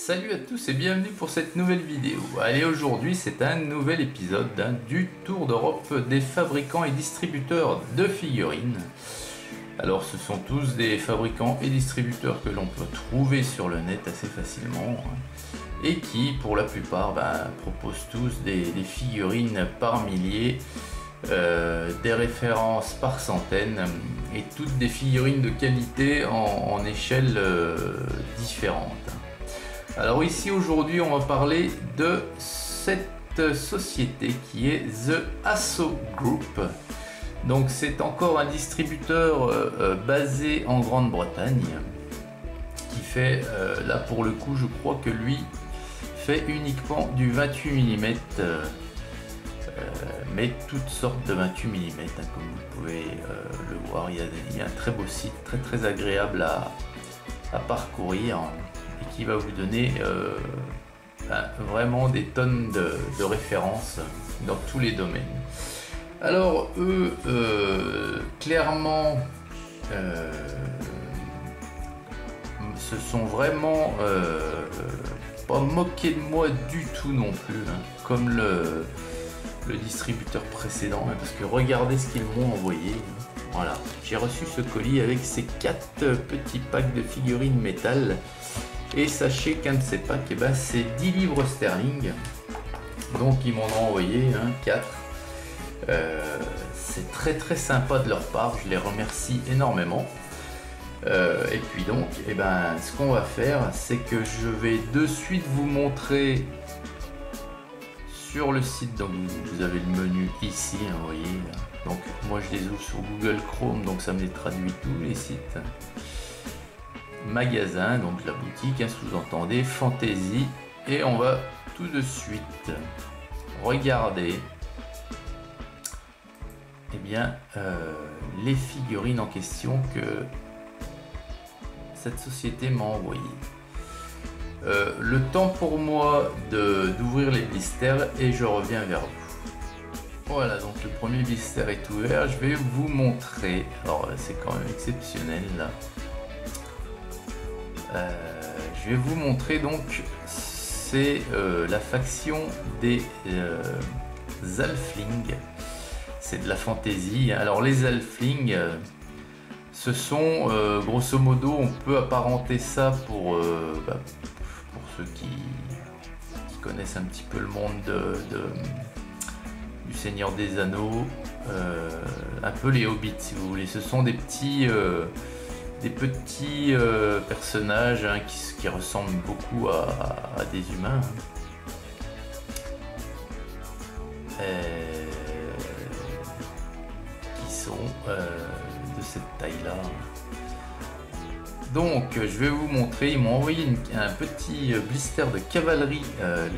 Salut à tous et bienvenue pour cette nouvelle vidéo. Allez, aujourd'hui c'est un nouvel épisode du Tour d'Europe des fabricants et distributeurs de figurines. Alors ce sont tous des fabricants et distributeurs que l'on peut trouver sur le net assez facilement et qui pour la plupart proposent tous des figurines par milliers, des références par centaines et toutes des figurines de qualité en échelle différentes. Alors ici aujourd'hui on va parler de cette société qui est The Asso Group. Donc c'est encore un distributeur basé en Grande-Bretagne qui fait, là pour le coup je crois que lui fait uniquement du 28 mm, mais toutes sortes de 28 mm comme vous pouvez le voir. Il y a un très beau site, très agréable à parcourir, et qui va vous donner vraiment des tonnes de références dans tous les domaines. Alors eux, clairement, se sont vraiment pas moqués de moi du tout non plus, comme le distributeur précédent, parce que regardez ce qu'ils m'ont envoyé. Voilà, j'ai reçu ce colis avec ces 4 petits packs de figurines métal. Et sachez qu'un de ces packs, c'est 10 livres sterling. Donc ils m'en ont envoyé 4. C'est très sympa de leur part, je les remercie énormément. Et puis donc, ce qu'on va faire, c'est que je vais de suite vous montrer sur le site. Donc vous avez le menu ici, vous voyez. Donc moi je les ouvre sur Google Chrome, donc ça me les traduit tous les sites. Magasin, donc la boutique, sous-entendez Fantasy, et on va tout de suite regarder les figurines en question que cette société m'a envoyé. Le temps pour moi d'ouvrir les blisters et je reviens vers vous. Voilà, donc le premier blister est ouvert, je vais vous montrer. Alors c'est quand même exceptionnel là. Je vais vous montrer, donc c'est la faction des Halflings. C'est de la fantaisie. Alors les Halflings, ce sont grosso modo, on peut apparenter ça pour ceux qui connaissent un petit peu le monde du Seigneur des Anneaux, un peu les hobbits si vous voulez. Ce sont des petits personnages qui ressemblent beaucoup à des humains, qui sont de cette taille là. Donc je vais vous montrer, ils m'ont envoyé un petit blister de cavalerie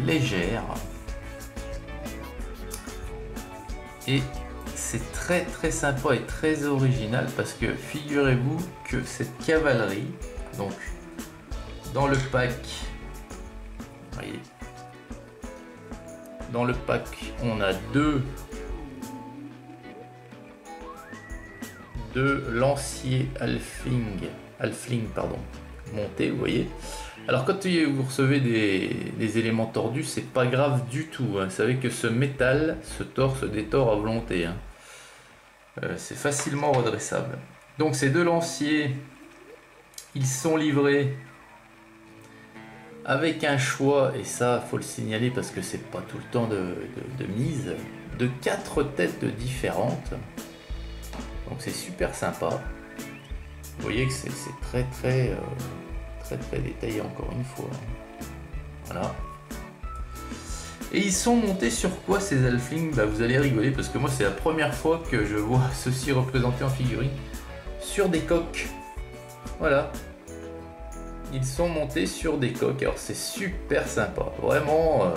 légère, et c'est très sympa et très original, parce que figurez-vous que cette cavalerie, donc dans le pack, voyez, dans le pack on a deux lanciers halfling montés, vous voyez. Alors quand vous recevez des éléments tordus, c'est pas grave du tout, vous savez que ce métal se détord à volonté, c'est facilement redressable. Donc ces deux lanciers, ils sont livrés avec un choix, et ça faut le signaler parce que c'est pas tout le temps de mise, de 4 têtes différentes. Donc c'est super sympa. Vous voyez que c'est très détaillé encore une fois. Voilà. Et ils sont montés sur quoi ces Halflings? Vous allez rigoler parce que moi c'est la première fois que je vois ceci représenté en figurine. Sur des coques. Voilà. Ils sont montés sur des coques. Alors c'est super sympa. Vraiment.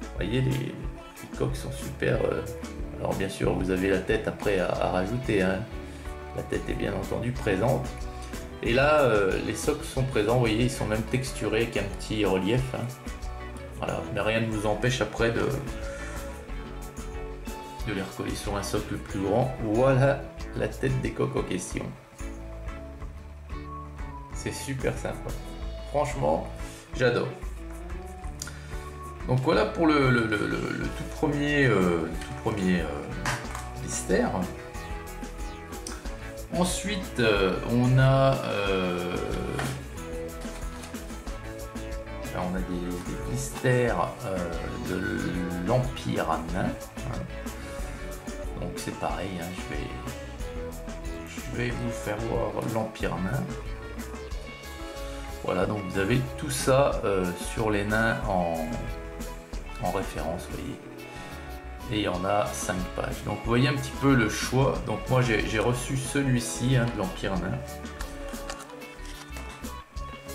Vous voyez, les coques sont super. Alors bien sûr vous avez la tête après à rajouter. La tête est bien entendu présente. Et là les socles sont présents. Vous voyez, ils sont même texturés avec un petit relief. Voilà, mais rien ne vous empêche après de les recoller sur un socle plus grand. Voilà la tête des coques en question. C'est super sympa. Franchement, j'adore. Donc voilà pour le tout premier, blister. Ensuite, on a des blisters de l'Empire nain. Donc c'est pareil, hein, je vais vous faire voir l'Empire nain. Voilà, donc vous avez tout ça sur les nains en référence, vous voyez. Et il y en a 5 pages. Donc vous voyez un petit peu le choix. Donc moi j'ai reçu celui-ci, hein, de l'Empire nain.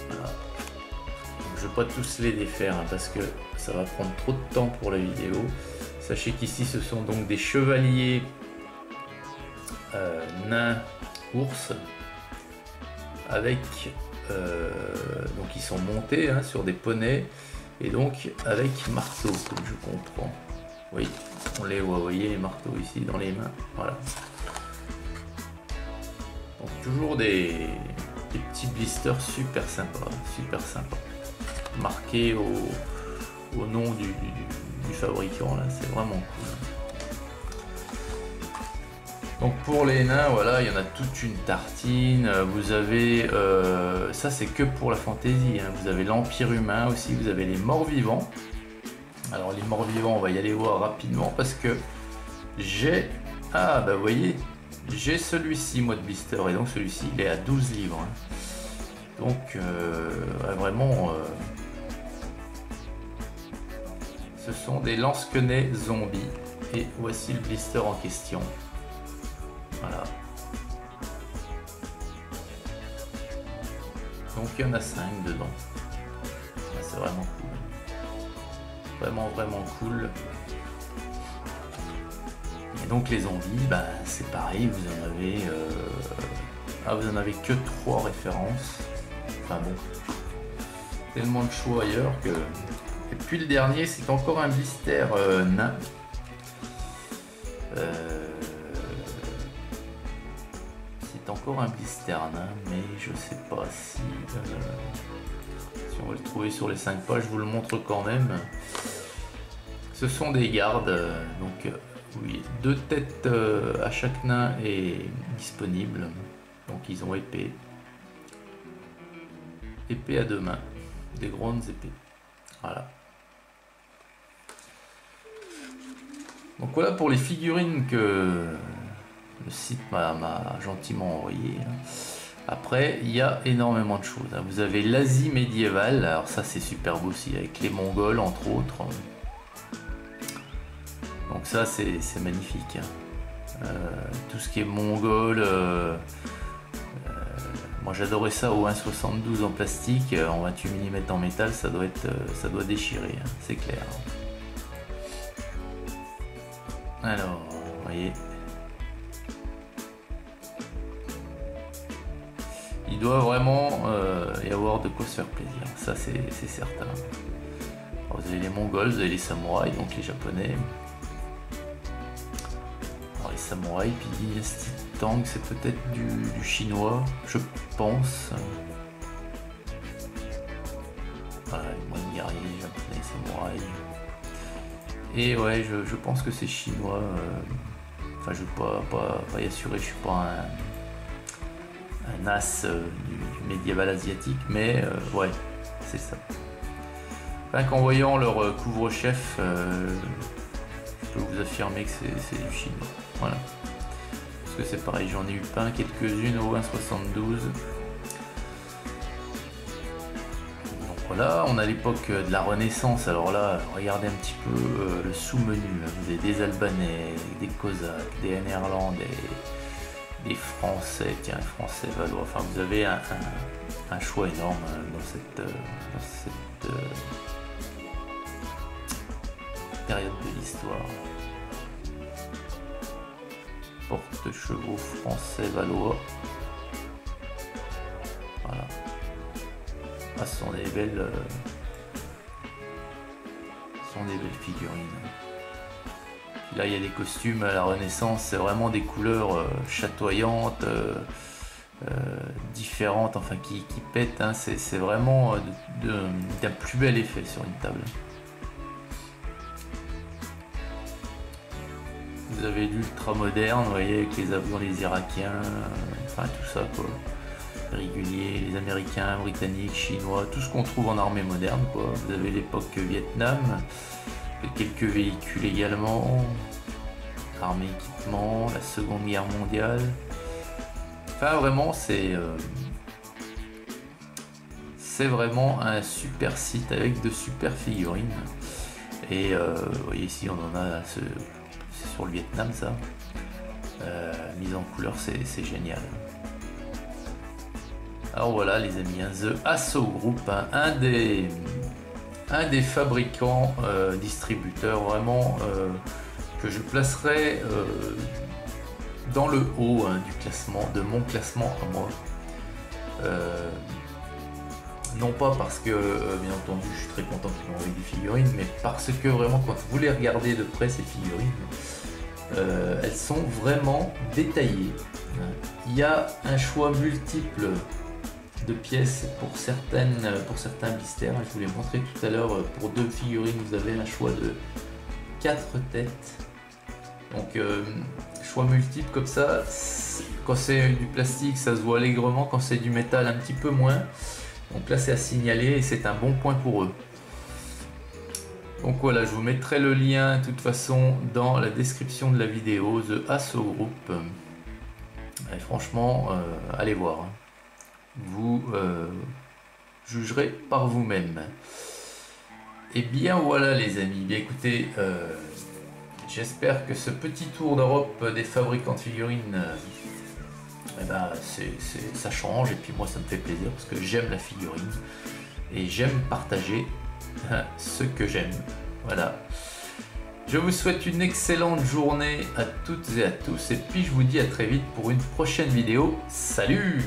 Voilà. Donc, je ne vais pas tous les défaire, hein, parce que ça va prendre trop de temps pour la vidéo. Sachez qu'ici ce sont donc des chevaliers nains ours avec donc ils sont montés, hein, sur des poneys et donc avec marteau, comme je comprends. Oui, on les voit, vous voyez les marteaux ici dans les mains. Voilà. Donc toujours des petits blisters super sympas, marqués au nom du fabricant, là, c'est vraiment cool. Donc pour les nains, voilà, il y en a toute une tartine. Vous avez, ça c'est que pour la fantaisie, hein. Vous avez l'Empire humain aussi, vous avez les morts vivants. Alors les morts vivants, on va y aller voir rapidement parce que j'ai, ah bah vous voyez, j'ai celui-ci moi de blister, et donc celui-ci il est à 12 livres, hein. Donc ouais, vraiment, ce sont des lance-quenets zombies et voici le blister en question. Voilà. Donc il y en a 5 dedans. C'est vraiment cool. Vraiment cool. Et donc les zombies, bah, c'est pareil, vous en avez que 3 références. Enfin bon, tellement de choix ailleurs que. Et puis le dernier, c'est encore un blister nain. C'est encore un blister nain, mais je sais pas si on va le trouver sur les 5 pages, je vous le montre quand même. Ce sont des gardes, donc oui, 2 têtes à chaque nain est disponible. Donc ils ont épée à 2 mains, des grandes épées. Voilà. Donc voilà pour les figurines que le site m'a gentiment envoyé. Après, il y a énormément de choses. Vous avez l'Asie médiévale, alors ça c'est superbe aussi, avec les Mongols entre autres. Donc ça c'est magnifique. Tout ce qui est mongol, moi j'adorais ça au 1,72 en plastique, en 28 mm en métal, ça doit déchirer, hein, c'est clair. Alors, vous voyez. Il doit vraiment y avoir de quoi se faire plaisir, ça c'est certain. Alors, vous avez les Mongols, vous avez les samouraïs, donc les Japonais. Alors, les samouraïs, puis Dynasty Tang, c'est peut-être du chinois, je pense. Voilà, les moines guerriers, japonais, samouraïs. Et ouais, je pense que c'est chinois. Enfin, je ne veux pas y assurer, je suis pas un as du médiéval asiatique, mais ouais, c'est ça. Rien qu'en voyant leur couvre-chef, je peux vous affirmer que c'est du chinois. Voilà. Parce que c'est pareil, j'en ai eu peint quelques-unes au 1,72. Donc voilà, on a l'époque de la Renaissance. Alors là, regardez un petit peu le sous-menu. Vous avez des Albanais, des Cosaques, des Néerlandais, des Français, tiens, les Français valois. Enfin, vous avez un choix énorme dans cette période de l'histoire. Porte-chevaux français valois. Voilà. Ah, ce sont des belles figurines. Là, il y a des costumes à la Renaissance, c'est vraiment des couleurs chatoyantes, différentes, enfin qui pètent, hein. C'est vraiment d'un plus bel effet sur une table. Vous avez l'ultra moderne, vous voyez, avec les avions, les Irakiens, enfin tout ça quoi. Réguliers, les Américains, Britanniques, Chinois, tout ce qu'on trouve en armée moderne quoi. Vous avez l'époque Vietnam, quelques véhicules également, armée équipement, la Seconde Guerre mondiale. Enfin vraiment c'est vraiment un super site avec de super figurines. Et vous voyez ici on en a, c'est sur le Vietnam ça. Mise en couleur c'est génial. Alors voilà les amis, hein, The Asso Group, hein, un des fabricants distributeurs vraiment que je placerai dans le haut, hein, du classement, de mon classement à moi. Non pas parce que bien entendu je suis très content qu'ils m'ont envoyé des figurines, mais parce que vraiment quand vous les regardez de près ces figurines, elles sont vraiment détaillées. Il y a un choix multiple de pièces pour certains blisters. Je vous l'ai montré tout à l'heure, pour 2 figurines vous avez un choix de 4 têtes. Donc choix multiple comme ça, quand c'est du plastique ça se voit allègrement, quand c'est du métal un petit peu moins. Donc là c'est à signaler et c'est un bon point pour eux. Donc voilà, je vous mettrai le lien de toute façon dans la description de la vidéo, The Asso Group. Et franchement, allez voir. Hein. Vous jugerez par vous-même. Et bien voilà les amis, bien écoutez, j'espère que ce petit tour d'Europe des fabricants de figurines, eh ben, ça change, et puis moi ça me fait plaisir parce que j'aime la figurine et j'aime partager ce que j'aime. Voilà. Je vous souhaite une excellente journée à toutes et à tous, et puis je vous dis à très vite pour une prochaine vidéo. Salut!